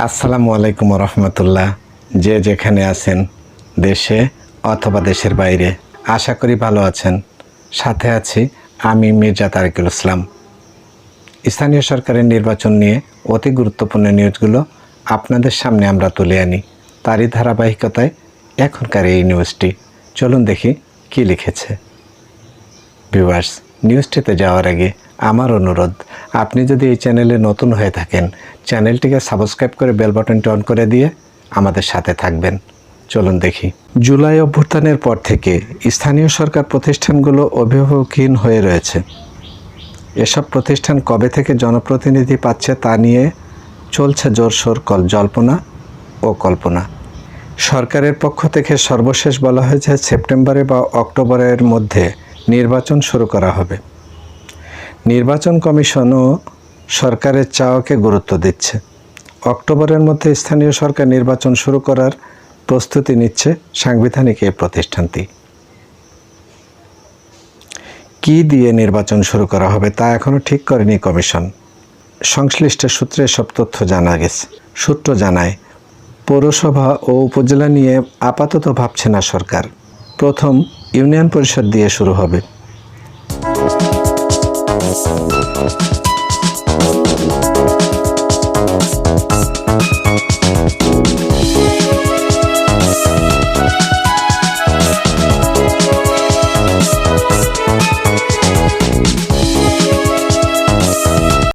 আসসালামু আলাইকুম রহমতুল্লাহ। যে যেখানে আছেন, দেশে অথবা দেশের বাইরে, আশা করি ভালো আছেন। সাথে আছি আমি মির্জা তারিকুল ইসলাম। স্থানীয় সরকারের নির্বাচন নিয়ে অতি গুরুত্বপূর্ণ নিউজগুলো আপনাদের সামনে আমরা তুলে আনি। তারই ধারাবাহিকতায় এখনকার এই নিউজটি। চলুন দেখি কি লিখেছে। ভিউয়ার্স, নিউজটিতে যাওয়ার আগে আমার অনুরোধ, আপনি যদি এই চ্যানেলে নতুন হয়ে থাকেন, চ্যানেলটিকে সাবস্ক্রাইব করে বেল বাটনটি অন করে দিয়ে আমাদের সাথে থাকবেন। চলুন দেখি। জুলাই অভ্যুত্থানের পর থেকে স্থানীয় সরকার প্রতিষ্ঠানগুলো অভিভাবকহীন হয়ে রয়েছে। এসব প্রতিষ্ঠান কবে থেকে জনপ্রতিনিধি পাচ্ছে তা নিয়ে চলছে জোরসোর জল্পনা ও কল্পনা। সরকারের পক্ষ থেকে সর্বশেষ বলা হয়েছে সেপ্টেম্বরে বা অক্টোবরের মধ্যে নির্বাচন শুরু করা হবে। নির্বাচন কমিশনও সরকারের চাওয়াকে গুরুত্ব দিচ্ছে। অক্টোবরের মধ্যে স্থানীয় সরকার নির্বাচন শুরু করার প্রস্তুতি নিচ্ছে সাংবিধানিক এই প্রতিষ্ঠানটি। কি দিয়ে নির্বাচন শুরু করা হবে তা এখনও ঠিক করেনি কমিশন। সংশ্লিষ্ট সূত্রে সব তথ্য জানা গেছে। সূত্র জানায়, পৌরসভা ও উপজেলা নিয়ে আপাতত ভাবছে না সরকার। প্রথম ইউনিয়ন পরিষদ দিয়ে শুরু হবে।